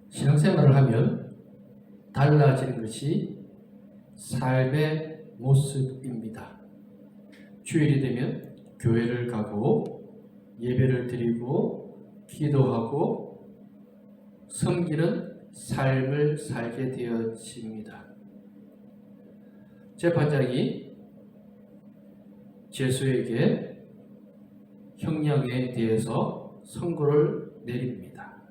신앙생활을 하면 달라지는 것이 삶의 모습입니다. 주일이 되면 교회를 가고 예배를 드리고 기도하고 섬기는 삶을 살게 되어집니다. 재판장이 제수에게 형량에 대해서 선고를 내립니다.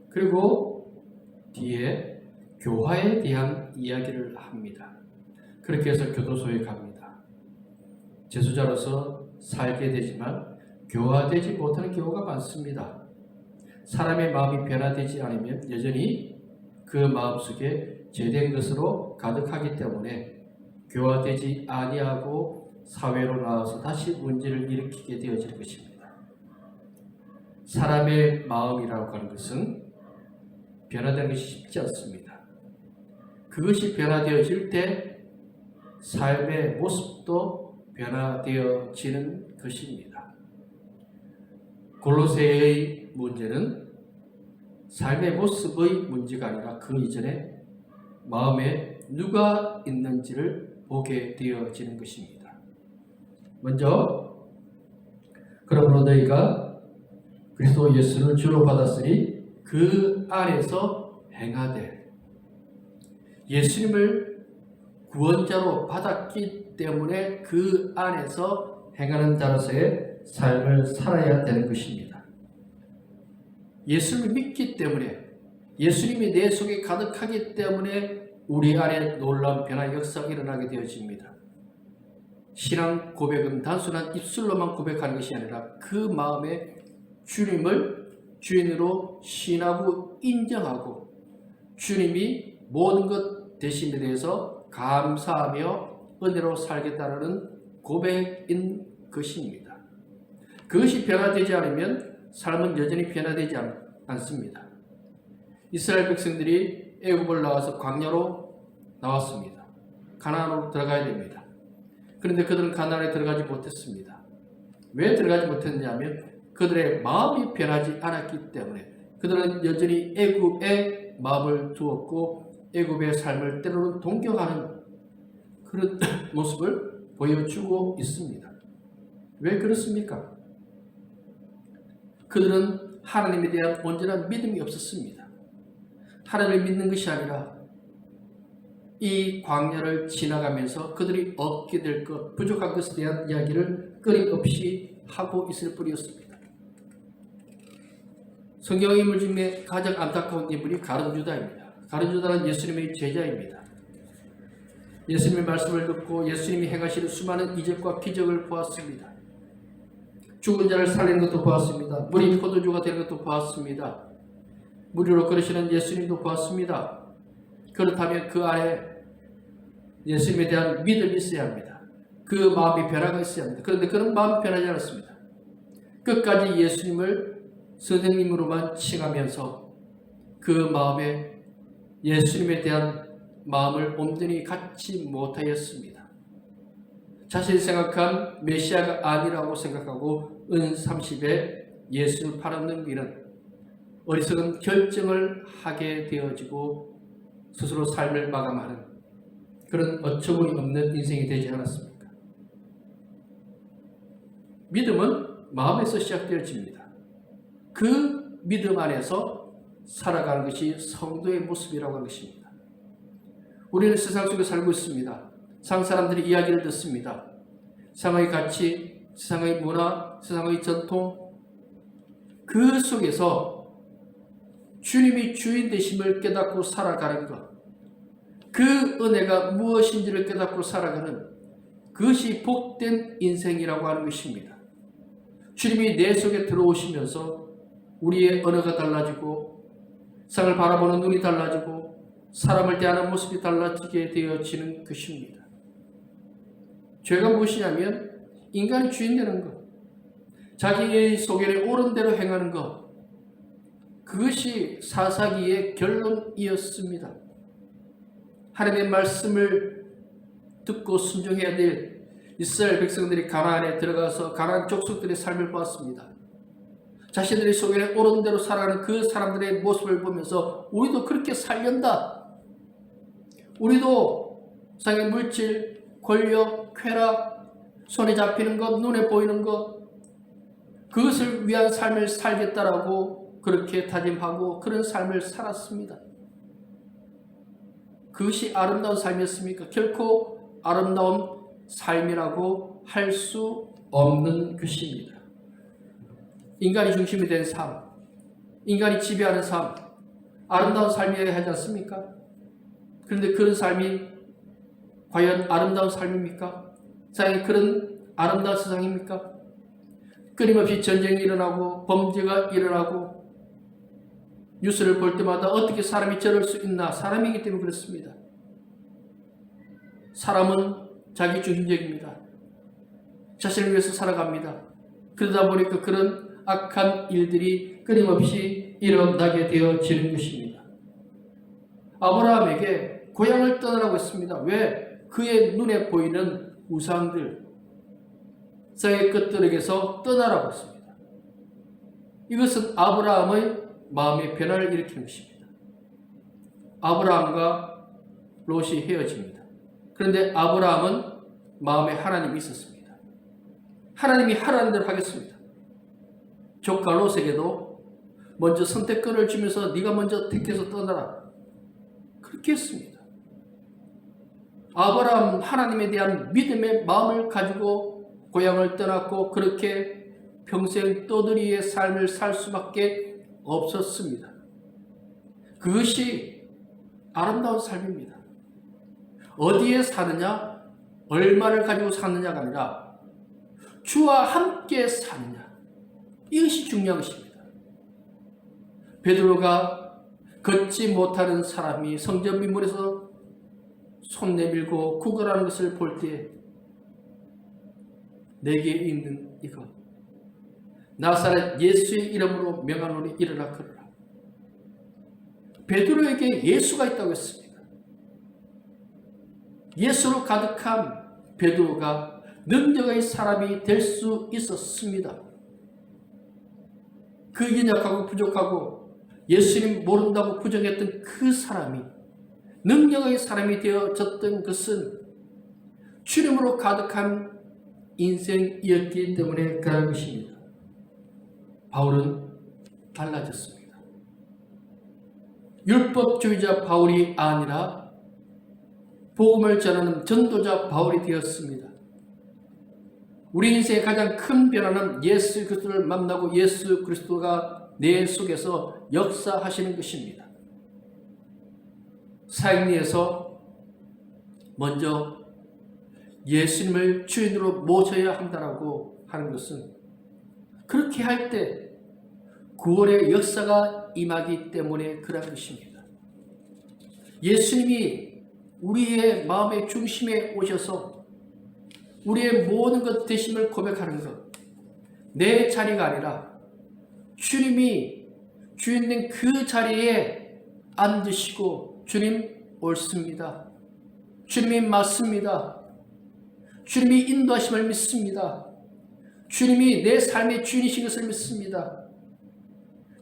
그리고 뒤에 교화에 대한 이야기를 합니다. 그렇게 해서 교도소에 갑니다. 제수자로서 살게 되지만 교화되지 못하는 경우가 많습니다. 사람의 마음이 변화되지 않으면 여전히 그 마음속에 죄된 것으로 가득하기 때문에 교화되지 아니하고 사회로 나와서 다시 문제를 일으키게 되어질 것입니다. 사람의 마음이라고 하는 것은 변화되는 것이 쉽지 않습니다. 그것이 변화되어질 때 삶의 모습도 변화되어지는 것입니다. 골로새의 문제는 삶의 모습의 문제가 아니라 그 이전에 마음에 누가 있는지를 보게 되어지는 것입니다. 먼저 그러므로 너희가 그리스도 예수를 주로 받았으니 그 안에서 행하되, 예수님을 구원자로 받았기 때문에 그 안에서 행하는 자로서의 삶을 살아야 되는 것입니다. 예수를 믿기 때문에, 예수님이 내 속에 가득하기 때문에 우리 안에 놀라운 변화 역사가 일어나게 되어집니다. 신앙 고백은 단순한 입술로만 고백하는 것이 아니라 그 마음에 주님을 주인으로 신하고 인정하고 주님이 모든 것 되심에 대해서 감사하며 은혜로 살겠다는 고백인 것입니다. 그것이 변화되지 않으면 삶은 여전히 변화되지 않습니다. 이스라엘 백성들이 애굽을 나와서 광야로 나왔습니다. 가나안으로 들어가야 됩니다. 그런데 그들은 가나안에 들어가지 못했습니다. 왜 들어가지 못했냐면 그들의 마음이 변하지 않았기 때문에, 그들은 여전히 애굽에 마음을 두었고 애굽의 삶을 때로는 동경하는 그런 모습을 보여주고 있습니다. 왜 그렇습니까? 그들은 하나님에 대한 온전한 믿음이 없었습니다. 하나님을 믿는 것이 아니라 이 광야를 지나가면서 그들이 얻게 될 것, 부족한 것에 대한 이야기를 끊임없이 하고 있을 뿐이었습니다. 성경 인물 중에 가장 안타까운 인물이 가룟유다입니다. 가룟유다는 예수님의 제자입니다. 예수님의 말씀을 듣고 예수님이 행하시는 수많은 이적과 기적을 보았습니다. 죽은 자를 살리는 것도 보았습니다. 물이 포도주가 되는 것도 보았습니다. 무리로 걸으시는 예수님도 보았습니다. 그렇다면 그 안에 예수님에 대한 믿음이 있어야 합니다. 그 마음이 변화가 있어야 합니다. 그런데 그런 마음이 변하지 않았습니다. 끝까지 예수님을 선생님으로만 칭하면서 그 마음에 예수님에 대한 마음을 온전히 갖지 못하였습니다. 자신이 생각한 메시아가 아니라고 생각하고 은 30에 예수를 팔아넘기는 어리석은 결정을 하게 되어지고 스스로 삶을 마감하는 그런 어처구니 없는 인생이 되지 않았습니까? 믿음은 마음에서 시작되어집니다. 그 믿음 안에서 살아가는 것이 성도의 모습이라고 하는 것입니다. 우리는 세상 속에 살고 있습니다. 세상 사람들이 이야기를 듣습니다. 세상의 가치, 세상의 문화, 세상의 전통, 그 속에서 주님이 주인 되심을 깨닫고 살아가는 것, 그 은혜가 무엇인지를 깨닫고 살아가는 그것이 복된 인생이라고 하는 것입니다. 주님이 내 속에 들어오시면서 우리의 언어가 달라지고 세상을 바라보는 눈이 달라지고 사람을 대하는 모습이 달라지게 되어지는 것입니다. 죄가 무엇이냐면 인간이 주인 되는 것, 자기의 소견에 옳은 대로 행하는 것, 그것이 사사기의 결론이었습니다. 하나님의 말씀을 듣고 순종해야 될 이스라엘 백성들이 가나안에 들어가서 가나안 족속들의 삶을 보았습니다. 자신들의 속에 옳은 대로 살아가는 그 사람들의 모습을 보면서 우리도 그렇게 살련다. 우리도 세상의 물질, 권력, 쾌락, 손에 잡히는 것, 눈에 보이는 것, 그것을 위한 삶을 살겠다라고 그렇게 다짐하고 그런 삶을 살았습니다. 그것이 아름다운 삶이었습니까? 결코 아름다운 삶이라고 할 수 없는 것입니다. 인간이 중심이 된 삶, 인간이 지배하는 삶, 아름다운 삶이어야 하지 않습니까? 그런데 그런 삶이 과연 아름다운 삶입니까? 세상에 그런 아름다운 세상입니까? 끊임없이 전쟁이 일어나고 범죄가 일어나고 뉴스를 볼 때마다 어떻게 사람이 저럴 수 있나? 사람이기 때문에 그렇습니다. 사람은 자기 중심적입니다. 자신을 위해서 살아갑니다. 그러다 보니까 그런 악한 일들이 끊임없이 일어나게 되어지는 것입니다. 아브라함에게 고향을 떠나라고 했습니다. 왜? 그의 눈에 보이는 우상들, 세상의 것들에게서 떠나라고 했습니다. 이것은 아브라함의 마음의 변화를 일으키는 것입니다. 아브라함과 롯이 헤어집니다. 그런데 아브라함은 마음에 하나님이 있었습니다. 하나님이 하라는 대로 하겠습니다. 조카 롯에게도 먼저 선택권을 주면서 네가 먼저 택해서 떠나라. 그렇게 했습니다. 아브라함은 하나님에 대한 믿음의 마음을 가지고 고향을 떠났고 그렇게 평생 떠돌이의 삶을 살 수밖에 없었습니다. 그것이 아름다운 삶입니다. 어디에 사느냐, 얼마를 가지고 사느냐가 아니라 주와 함께 사느냐, 이것이 중요한 것입니다. 베드로가 걷지 못하는 사람이 성전 민물에서 손 내밀고 구걸하는 것을 볼 때 내게 있는 이것, 나사렛 예수의 이름으로 명하노니 일어나 걸으라. 베드로에게 예수가 있다고 했습니다. 예수로 가득한 베드로가 능력의 사람이 될 수 있었습니다. 그 연약하고 부족하고 예수님 모른다고 부정했던 그 사람이 능력의 사람이 되어졌던 것은 주님으로 가득한 인생이었기 때문에 그런 것입니다. 바울은 달라졌습니다. 율법주의자 바울이 아니라 복음을 전하는 전도자 바울이 되었습니다. 우리 인생의 가장 큰 변화는 예수 그리스도를 만나고 예수 그리스도가 내 속에서 역사하시는 것입니다. 사역리에서 먼저 예수님을 주인으로 모셔야 한다고 하는 것은 그렇게 할 때 구원의 역사가 임하기 때문에 그런 것입니다. 예수님이 우리의 마음의 중심에 오셔서 우리의 모든 것 되심을 고백하는 것, 내 자리가 아니라 주님이 주인된 그 자리에 앉으시고 주님 옳습니다. 주님이 맞습니다. 주님이 인도하심을 믿습니다. 주님이 내 삶의 주인이신 것을 믿습니다.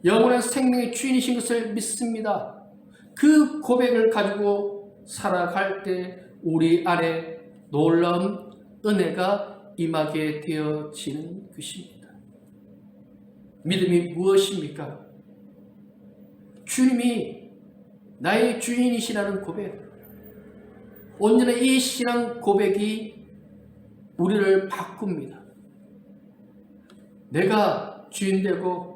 영원한 생명의 주인이신 것을 믿습니다. 그 고백을 가지고 살아갈 때 우리 안에 놀라운 은혜가 임하게 되어지는 것입니다. 믿음이 무엇입니까? 주님이 나의 주인이시라는 고백, 온전한 이 신앙 고백이 우리를 바꿉니다. 내가 주인되고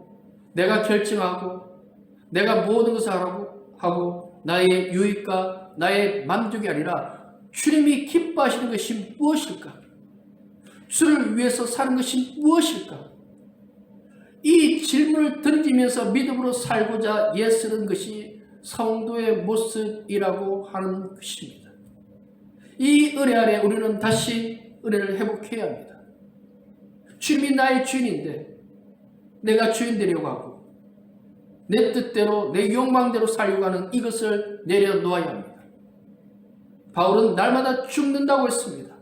내가 결정하고 내가 모든 것을 하고 나의 유익과 나의 만족이 아니라 주님이 기뻐하시는 것이 무엇일까? 주를 위해서 사는 것이 무엇일까? 이 질문을 던지면서 믿음으로 살고자 애쓰는 것이 성도의 모습이라고 하는 것입니다. 이 은혜 아래 우리는 다시 은혜를 회복해야 합니다. 주님이 나의 주인인데 내가 주인 되려고 하고 내 뜻대로 내 욕망대로 살려고 하는 이것을 내려놓아야 합니다. 바울은 날마다 죽는다고 했습니다.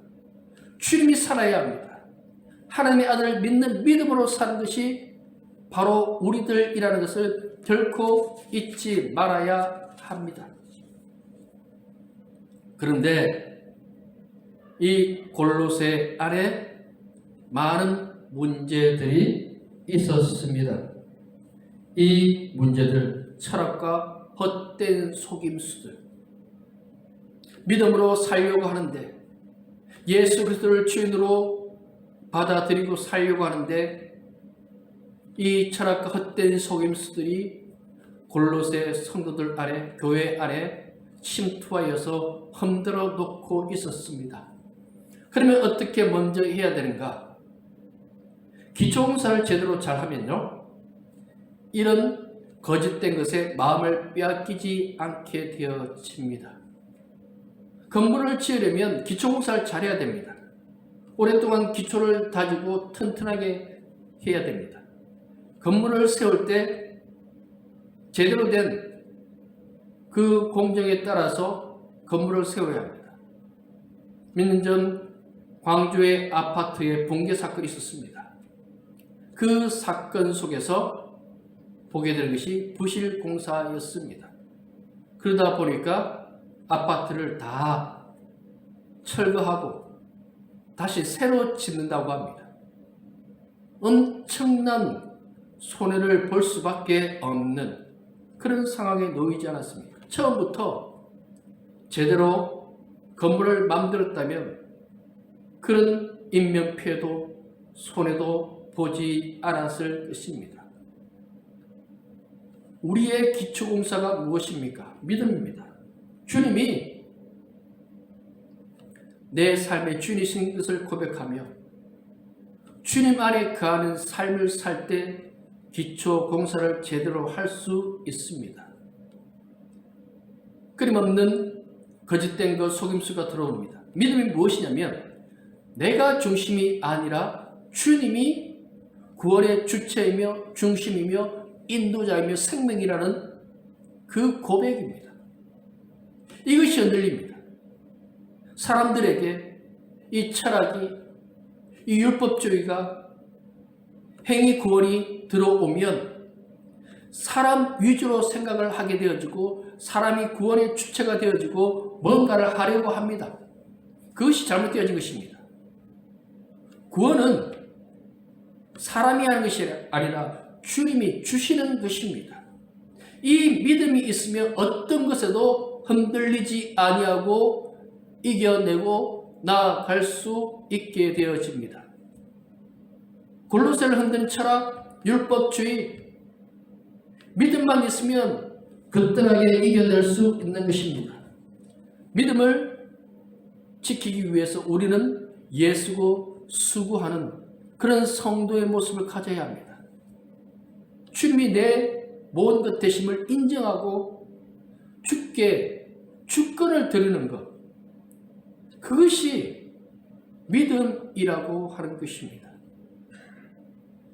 주님이 살아야 합니다. 하나님의 아들을 믿는 믿음으로 사는 것이 바로 우리들이라는 것을 결코 잊지 말아야 합니다. 그런데 이 골로새 안에 많은 문제들이 있었습니다. 이 문제들, 철학과 헛된 속임수들, 믿음으로 살려고 하는데, 예수 그리스도를 주인으로 받아들이고 살려고 하는데, 이 철학과 헛된 속임수들이 골로새 성도들 안에, 교회 안에 침투하여서 흔들어 놓고 있었습니다. 그러면 어떻게 먼저 해야 되는가? 기초공사를 제대로 잘하면요, 이런 거짓된 것에 마음을 빼앗기지 않게 되어집니다. 건물을 지으려면 기초공사를 잘해야 됩니다. 오랫동안 기초를 다지고 튼튼하게 해야 됩니다. 건물을 세울 때 제대로 된 그 공정에 따라서 건물을 세워야 합니다. 몇 년 전 광주의 아파트에 붕괴 사건이 있었습니다. 그 사건 속에서 보게 된 것이 부실공사였습니다. 그러다 보니까 아파트를 다 철거하고 다시 새로 짓는다고 합니다. 엄청난 손해를 볼 수밖에 없는 그런 상황에 놓이지 않았습니까? 처음부터 제대로 건물을 만들었다면 그런 인명피해도 손해도 보지 않았을 것입니다. 우리의 기초공사가 무엇입니까? 믿음입니다. 주님이 내 삶의 주인이신 것을 고백하며 주님 안에 거하는 삶을 살 때 기초공사를 제대로 할 수 있습니다. 끊임없는 거짓된 것, 속임수가 들어옵니다. 믿음이 무엇이냐면 내가 중심이 아니라 주님이 구원의 주체이며 중심이며 인도자이며 생명이라는 그 고백입니다. 이것이 흔들립니다. 사람들에게 이 철학이, 이 율법주의가, 행위 구원이 들어오면 사람 위주로 생각을 하게 되어지고 사람이 구원의 주체가 되어지고 뭔가를 하려고 합니다. 그것이 잘못되어진 것입니다. 구원은 사람이 하는 것이 아니라 주님이 주시는 것입니다. 이 믿음이 있으면 어떤 것에도 흔들리지 아니하고 이겨내고 나아갈 수 있게 되어집니다. 골로새를 흔드는 철학, 율법주의, 믿음만 있으면 거뜬하게 이겨낼 수 있는 것입니다. 믿음을 지키기 위해서 우리는 예수고 수고하는 그런 성도의 모습을 가져야 합니다. 주님이 내 모든 것 되심을 인정하고 주께 주권을 드리는 것, 그것이 믿음이라고 하는 것입니다.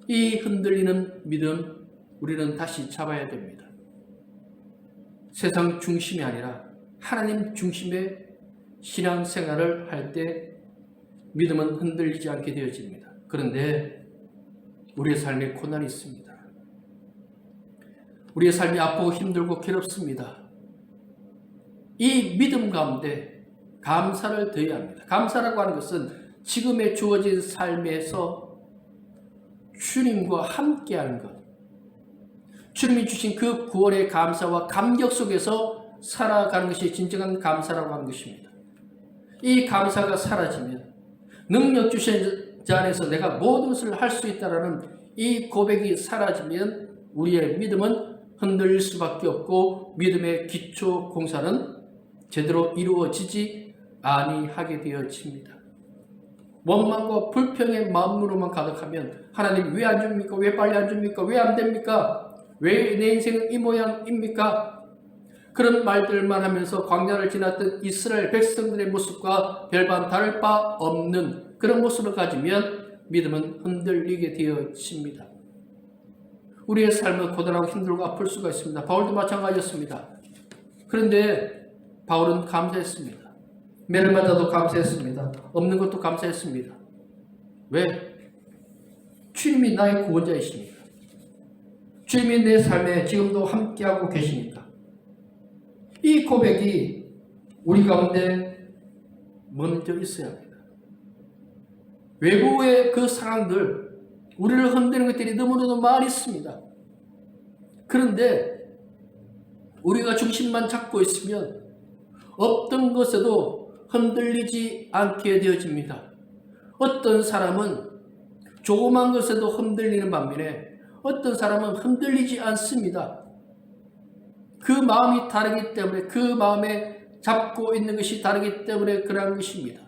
이 흔들리는 믿음 우리는 다시 잡아야 됩니다. 세상 중심이 아니라 하나님 중심의 신앙생활을 할 때 믿음은 흔들리지 않게 되어집니다. 그런데 우리의 삶에 고난이 있습니다. 우리의 삶이 아프고 힘들고 괴롭습니다. 이 믿음 가운데 감사를 드려야 합니다. 감사라고 하는 것은 지금의 주어진 삶에서 주님과 함께하는 것, 주님이 주신 그 구원의 감사와 감격 속에서 살아가는 것이 진정한 감사라고 하는 것입니다. 이 감사가 사라지면 능력 주신 자 안에서 내가 모든 것을 할 수 있다는 이 고백이 사라지면 우리의 믿음은 흔들릴 수밖에 없고 믿음의 기초 공사는 제대로 이루어지지 아니하게 되어집니다. 원망과 불평의 마음으로만 가득하면 하나님 왜 안 줍니까? 왜 빨리 안 줍니까? 왜 안 됩니까? 왜 내 인생은 이 모양입니까? 그런 말들만 하면서 광야를 지났던 이스라엘 백성들의 모습과 별반 다를 바 없는 그런 모습을 가지면 믿음은 흔들리게 되어집니다. 우리의 삶은 고단하고 힘들고 아플 수가 있습니다. 바울도 마찬가지였습니다. 그런데 바울은 감사했습니다. 매를 맞아도 감사했습니다. 없는 것도 감사했습니다. 왜? 주님이 나의 구원자이시니까. 주님이 내 삶에 지금도 함께하고 계시니까 이 고백이 우리 가운데 먼저 있어야 합니다. 외부의 그 상황들, 우리를 흔드는 것들이 너무나도 많이 있습니다. 그런데 우리가 중심만 잡고 있으면 어떤 것에도 흔들리지 않게 되어집니다. 어떤 사람은 조그만 것에도 흔들리는 반면에 어떤 사람은 흔들리지 않습니다. 그 마음이 다르기 때문에, 그 마음에 잡고 있는 것이 다르기 때문에 그러한 것입니다.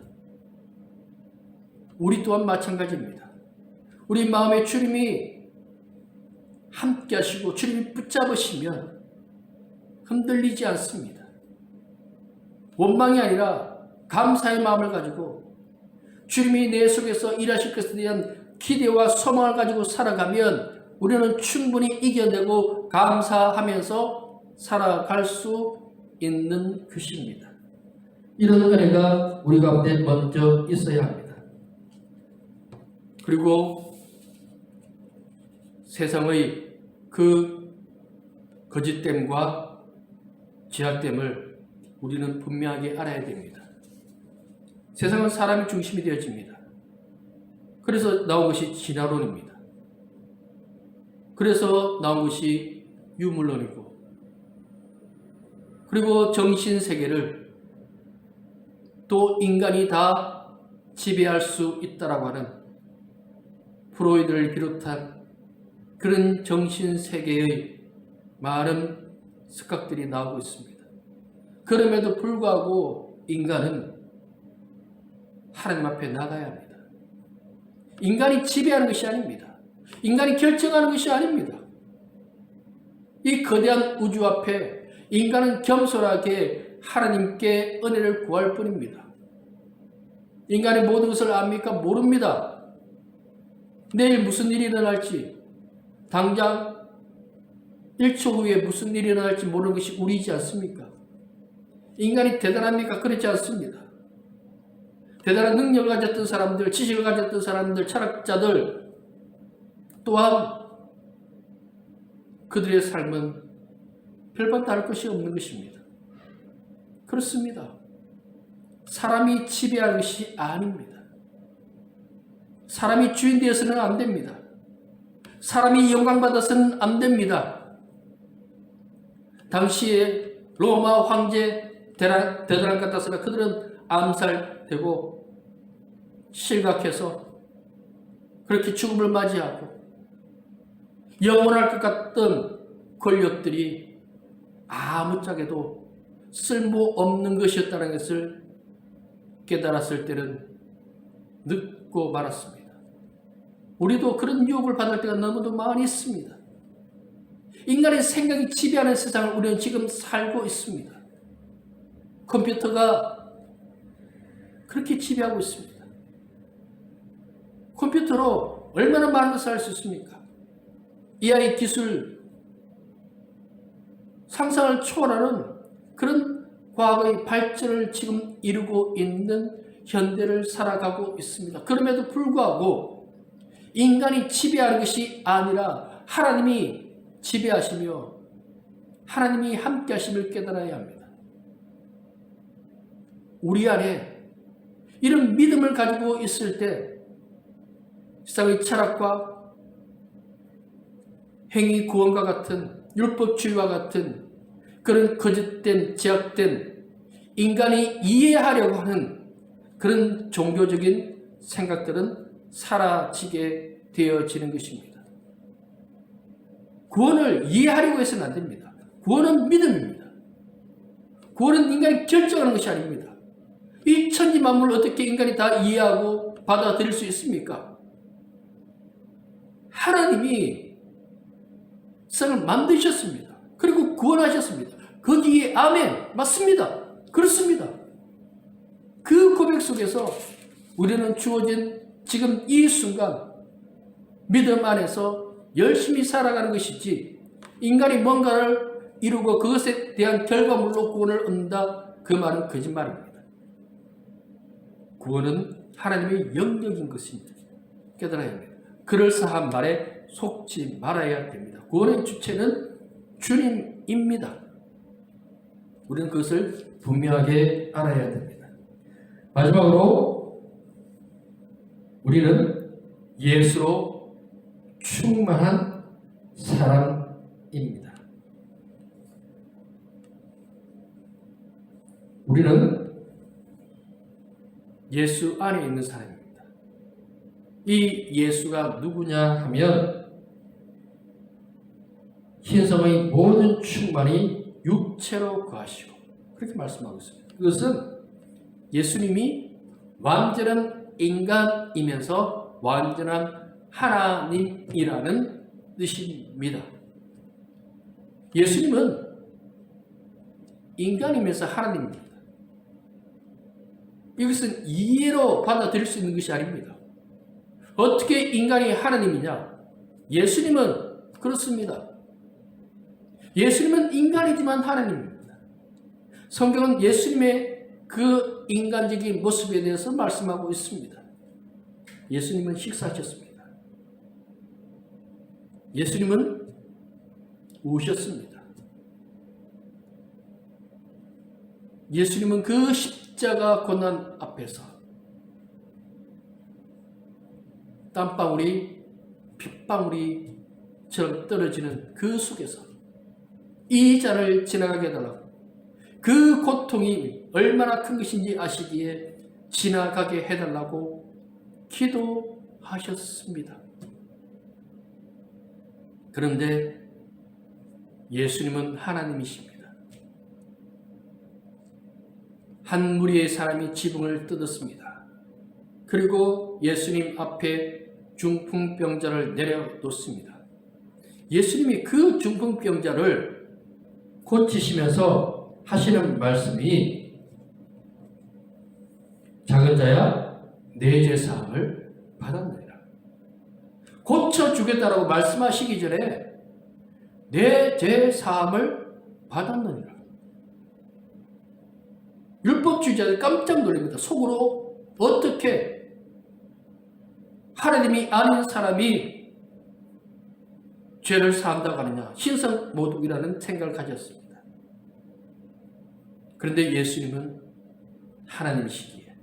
우리 또한 마찬가지입니다. 우리 마음에 주님이 함께 하시고 주님이 붙잡으시면 흔들리지 않습니다. 원망이 아니라 감사의 마음을 가지고 주님이 내 속에서 일하실 것에 대한 기대와 소망을 가지고 살아가면 우리는 충분히 이겨내고 감사하면서 살아갈 수 있는 것입니다. 이런 은혜가 우리 가운데 먼저 있어야 합니다. 그리고 세상의 그 거짓됨과 제약됨을 우리는 분명하게 알아야 됩니다. 세상은 사람이 중심이 되어집니다. 그래서 나온 것이 진화론입니다. 그래서 나온 것이 유물론이고, 그리고 정신세계를 또 인간이 다 지배할 수 있다라고 하는 프로이드를 비롯한 그런 정신세계의 많은 습각들이 나오고 있습니다. 그럼에도 불구하고 인간은 하나님 앞에 나가야 합니다. 인간이 지배하는 것이 아닙니다. 인간이 결정하는 것이 아닙니다. 이 거대한 우주 앞에 인간은 겸손하게 하나님께 은혜를 구할 뿐입니다. 인간이 모든 것을 압니까? 모릅니다. 내일 무슨 일이 일어날지, 당장 1초 후에 무슨 일이 일어날지 모르는 것이 우리이지 않습니까? 인간이 대단합니까? 그렇지 않습니다. 대단한 능력을 가졌던 사람들, 지식을 가졌던 사람들, 철학자들 또한 그들의 삶은 별반 다를 것이 없는 것입니다. 그렇습니다. 사람이 지배하는 것이 아닙니다. 사람이 주인 되어서는 안 됩니다. 사람이 영광받아서는 안 됩니다. 당시에 로마 황제 대단한 것 같았으나 그들은 암살되고 실각해서 그렇게 죽음을 맞이하고 영원할 것 같던 권력들이 아무짝에도 쓸모없는 것이었다는 것을 깨달았을 때는 늦고 말았습니다. 우리도 그런 유혹을 받을 때가 너무도 많이 있습니다. 인간의 생각이 지배하는 세상을 우리는 지금 살고 있습니다. 컴퓨터가 그렇게 지배하고 있습니다. 컴퓨터로 얼마나 많은 것을 할 수 있습니까? AI 기술, 상상을 초월하는 그런 과거의 발전을 지금 이루고 있는 현대를 살아가고 있습니다. 그럼에도 불구하고 인간이 지배하는 것이 아니라 하나님이 지배하시며 하나님이 함께 하심을 깨달아야 합니다. 우리 안에 이런 믿음을 가지고 있을 때 세상의 철학과 행위 구원과 같은 율법주의와 같은 그런 거짓된 제약된 인간이 이해하려고 하는 그런 종교적인 생각들은 사라지게 되어지는 것입니다. 구원을 이해하려고 해서는 안 됩니다. 구원은 믿음입니다. 구원은 인간이 결정하는 것이 아닙니다. 이 천지만물을 어떻게 인간이 다 이해하고 받아들일 수 있습니까? 하나님이 세상을 만드셨습니다. 그리고 구원하셨습니다. 거기에 아멘, 맞습니다. 그렇습니다. 그 고백 속에서 우리는 주어진 지금 이 순간 믿음 안에서 열심히 살아가는 것이지 인간이 뭔가를 이루고 그것에 대한 결과물로 구원을 얻는다, 그 말은 거짓말입니다. 구원은 하나님의 영역인 것입니다. 깨달아야 합니다. 그럴싸한 말에 속지 말아야 됩니다. 구원의 주체는 주님입니다. 우리는 그것을 분명하게 알아야 됩니다. 마지막으로 우리는 예수로 충만한 사람입니다. 우리는 예수 안에 있는 사람입니다. 이 예수가 누구냐 하면 신성의 모든 충만이 육체로 거하시고, 그렇게 말씀하고 있습니다. 이것은 예수님이 완전한 인간이면서 완전한 하나님이라는 뜻입니다. 예수님은 인간이면서 하나님입니다. 이것은 이해로 받아들일 수 있는 것이 아닙니다. 어떻게 인간이 하나님이냐? 예수님은 그렇습니다. 예수님은 인간이지만 하나님입니다. 성경은 예수님의 그 인간적인 모습에 대해서 말씀하고 있습니다. 예수님은 식사하셨습니다. 예수님은 우셨습니다. 예수님은 그 십자가 고난 앞에서 땀방울이 핏방울이처럼 떨어지는 그 속에서 이 잔을 지나가게 해달라고, 그 고통이 얼마나 큰 것인지 아시기에 지나가게 해달라고 기도하셨습니다. 그런데 예수님은 하나님이십니다. 한 무리의 사람이 지붕을 뜯었습니다. 그리고 예수님 앞에 중풍병자를 내려놓습니다. 예수님이 그 중풍병자를 고치시면서 하시는 말씀이 작은 자야 내 죄 사함을 받았느니라. 고쳐주겠다라고 말씀하시기 전에 내 죄 사함을 받았느니라. 율법주의자들 깜짝 놀랍니다. 속으로 어떻게 하나님이 아닌 사람이 죄를 사한다고 하느냐, 신성모독이라는 생각을 가졌습니다. 그런데 예수님은 하나님이시기에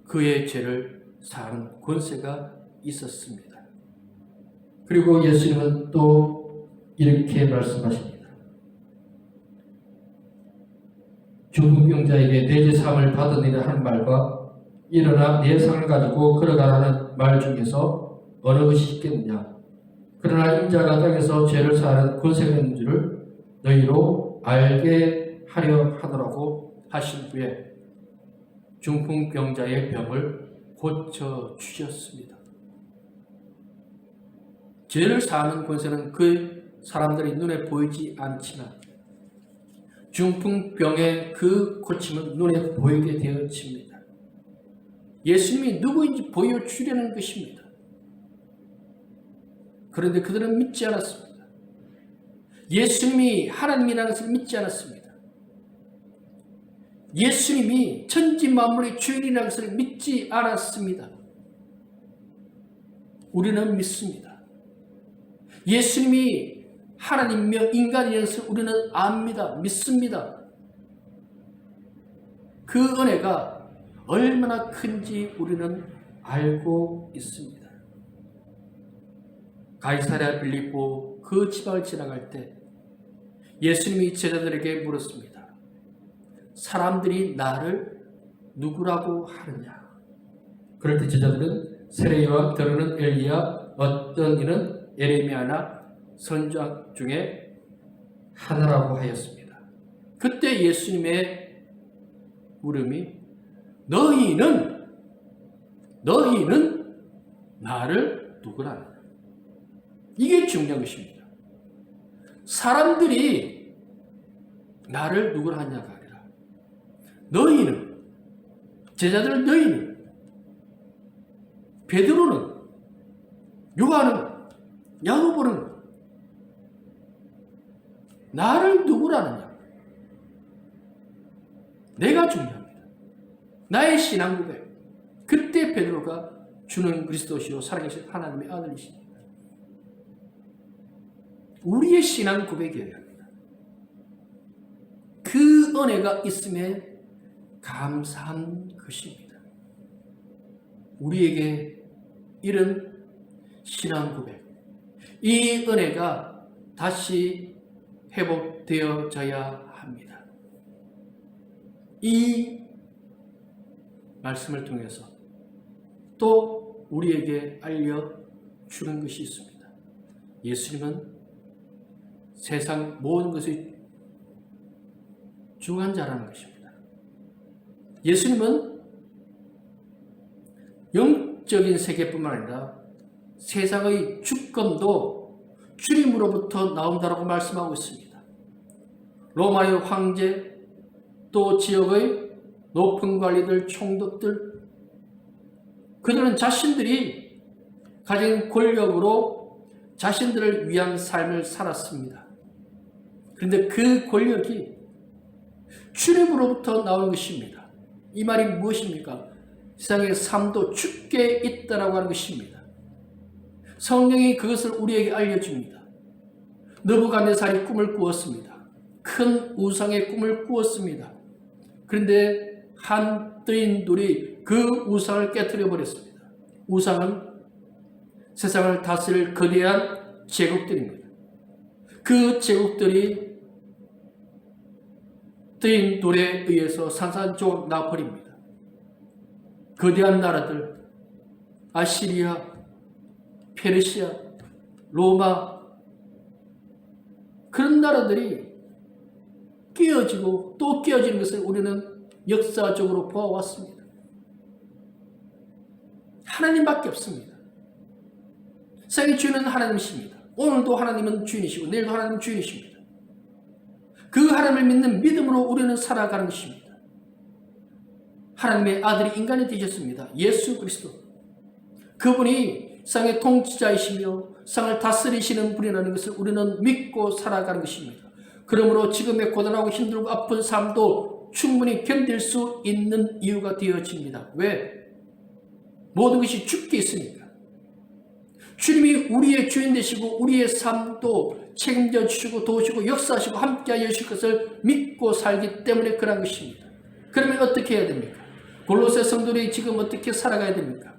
그의 죄를 사하는 권세가 있었습니다. 그리고 예수님은 또 이렇게 말씀하십니다. 중풍병자에게 내 죄 사함을 받으니라 하는 말과 일어나 내 상을 가지고 걸어가라는 말 중에서 어느 것이 있겠느냐? 그러나 인자가 땅에서 죄를 사하는 권세가 있는 줄을 너희로 알게 하려 하더라고 하신 후에 중풍병자의 병을 고쳐주셨습니다. 죄를 사하는 권세는 그 사람들이 눈에 보이지 않지만 중풍병의 그 고침은 눈에 보이게 되어집니다. 예수님이 누구인지 보여주려는 것입니다. 그런데 그들은 믿지 않았습니다. 예수님이 하나님이라는 것을 믿지 않았습니다. 예수님이 천지 만물의 주인이라는 것을 믿지 않았습니다. 우리는 믿습니다. 예수님이 하나님이며 인간이라는 것을 우리는 압니다. 믿습니다. 그 은혜가 얼마나 큰지 우리는 알고 있습니다. 가이사랴 빌립보 그 지방을 지나갈 때 예수님이 제자들에게 물었습니다. 사람들이 나를 누구라고 하느냐? 그럴 때 제자들은 세례요한, 더러는 엘리야, 어떤 이는 예레미야나 선지자 중에 하나라고 하였습니다. 그때 예수님의 물음이 너희는 나를 누구라? 이게 중요한 것입니다. 사람들이 나를 누구라 하냐가 아니라 너희는, 제자들 너희는, 베드로는, 요한은, 야고보는 나를 누구라느냐? 내가 중요합니다. 나의 신앙 고백. 그때 베드로가 주는 그리스도시요 살아계신 하나님의 아들이십니다. 우리의 신앙 고백이어야 합니다. 그 은혜가 있음에 감사한 것입니다. 우리에게 이런 신앙 고백, 이 은혜가 다시 회복되어져야 합니다. 이 말씀을 통해서 또 우리에게 알려주는 것이 있습니다. 예수님은 세상 모든 것의 주관자라는 것입니다. 예수님은 영적인 세계뿐만 아니라 세상의 주권도 주님으로부터 나온다라고 말씀하고 있습니다. 로마의 황제, 또 지역의 높은 관리들, 총독들, 그들은 자신들이 가진 권력으로 자신들을 위한 삶을 살았습니다. 그런데 그 권력이 주님으로부터 나온 것입니다. 이 말이 무엇입니까? 세상의 삶도 죽게 있다라고 하는 것입니다. 성령이 그것을 우리에게 알려줍니다. 느부갓네살이 꿈을 꾸었습니다. 큰 우상의 꿈을 꾸었습니다. 그런데 한 뜨인돌이 그 우상을 깨뜨려 버렸습니다. 우상은 세상을 다스릴 거대한 제국들입니다. 그 제국들이 뜨인돌에 의해서 산산조각 나버립니다. 거대한 나라들, 아시리아, 페르시아, 로마, 그런 나라들이 깨어지고 또 깨어지는 것을 우리는 역사적으로 보아왔습니다. 하나님밖에 없습니다. 세상의 주인은 하나님이십니다. 오늘도 하나님은 주인이시고 내일도 하나님은 주인이십니다. 그 하나님을 믿는 믿음으로 우리는 살아가는 것입니다. 하나님의 아들이 인간이 되셨습니다. 예수 그리스도. 그분이 세상의 통치자이시며 세상을 다스리시는 분이라는 것을 우리는 믿고 살아가는 것입니다. 그러므로 지금의 고단하고 힘들고 아픈 삶도 충분히 견딜 수 있는 이유가 되어집니다. 왜? 모든 것이 주께 있으니까. 주님이 우리의 주인 되시고 우리의 삶도 책임져 주시고 도우시고 역사하시고 함께하여 주실 것을 믿고 살기 때문에 그런 것입니다. 그러면 어떻게 해야 됩니까? 골로새 성도들이 지금 어떻게 살아가야 됩니까?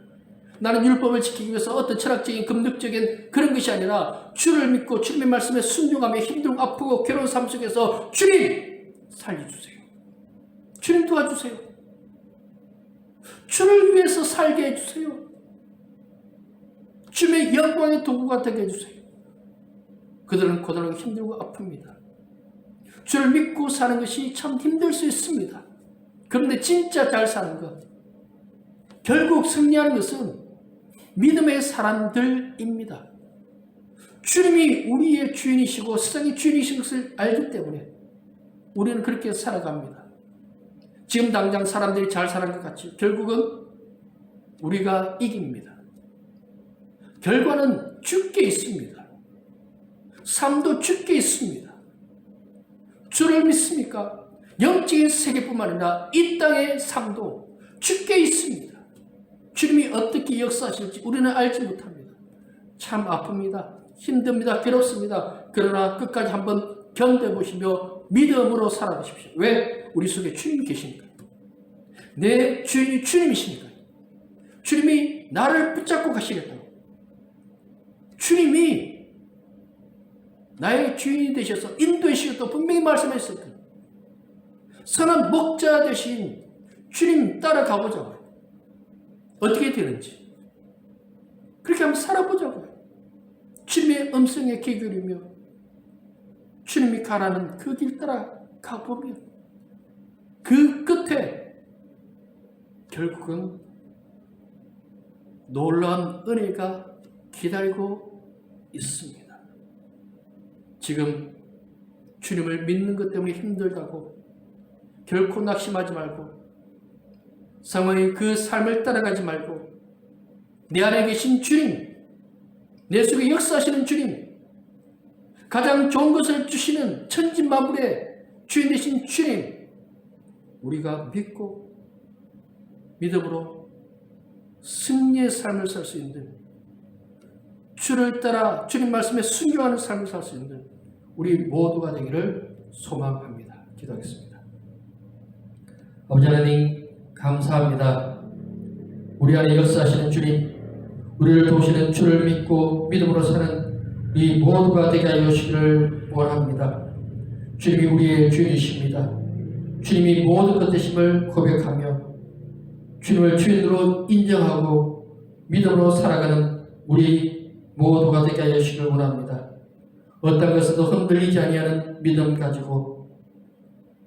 나는 율법을 지키기 위해서 어떤 철학적인 금득적인 그런 것이 아니라 주를 믿고 주님의 말씀에 순종하며 힘들고 아프고 괴로운 삶 속에서 주님 살려주세요. 주님 도와주세요. 주를 위해서 살게 해주세요. 주님의 영광의 도구가 되게 해주세요. 그들은 고단하고 힘들고 아픕니다. 주를 믿고 사는 것이 참 힘들 수 있습니다. 그런데 진짜 잘 사는 것, 결국 승리하는 것은 믿음의 사람들입니다. 주님이 우리의 주인이시고 세상의 주인이신 것을 알기 때문에 우리는 그렇게 살아갑니다. 지금 당장 사람들이 잘 사는 것 같이 결국은 우리가 이깁니다. 결과는 주께 있습니다. 삶도 주께 있습니다. 주를 믿습니까? 영적인 세계뿐만 아니라 이 땅의 삶도 주께 있습니다. 주님이 어떻게 역사하실지 우리는 알지 못합니다. 참 아픕니다. 힘듭니다. 괴롭습니다. 그러나 끝까지 한번 견뎌보시며 믿음으로 살아가십시오. 왜? 우리 속에 주님이 계시니까. 내 주인이 주님이시니까. 주님이 나를 붙잡고 가시겠다고. 주님이 나의 주인이 되셔서 인도해 주시겠다고 분명히 말씀하셨을 거예요. 선한 목자 되신 주님 따라가보자고요. 어떻게 되는지 그렇게 한번 살아보자고요. 주님의 음성에 귀 기울이며 주님이 가라는 그 길 따라 가보면 그 끝에 결국은 놀라운 은혜가 기다리고 있습니다. 지금 주님을 믿는 것 때문에 힘들다고 결코 낙심하지 말고 상황의 그 삶을 따라가지 말고 내 안에 계신 주님, 내 속에 역사하시는 주님, 가장 좋은 것을 주시는 천지만물의 주인 되신 주님, 우리가 믿고 믿음으로 승리의 삶을 살 수 있는 주를 따라 주님 말씀에 순종하는 삶을 살 수 있는 우리 모두가 되기를 소망합니다. 기도하겠습니다. 아버지 하나님 감사합니다. 우리 안에 역사하시는 주님, 우리를 도우시는 주를 믿고 믿음으로 사는 이 모두가 되게 하여 주시기를 원합니다. 주님이 우리의 주인이십니다. 주님이 모든 것 되심을 고백하며 주님을 주인으로 인정하고 믿음으로 살아가는 우리 모두가 되게 하여 주시기를 원합니다. 어떤 것에도 흔들리지 아니하는 믿음 가지고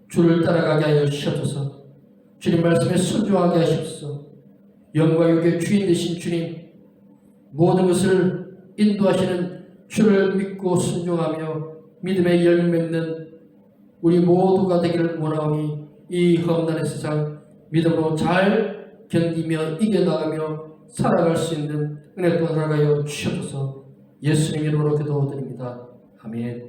주를 따라가게 하여 주셔서 주님 말씀에 순종하게 하십시오. 영과 육의 주인 되신 주님, 모든 것을 인도하시는 주를 믿고 순종하며 믿음의 열매 맺는 우리 모두가 되기를 원하오니 이 험난한 세상 믿음으로 잘 견디며 이겨나가며 살아갈 수 있는 은혜 또 살아가여 주셔서 예수님 이름으로 기도드립니다. 아멘.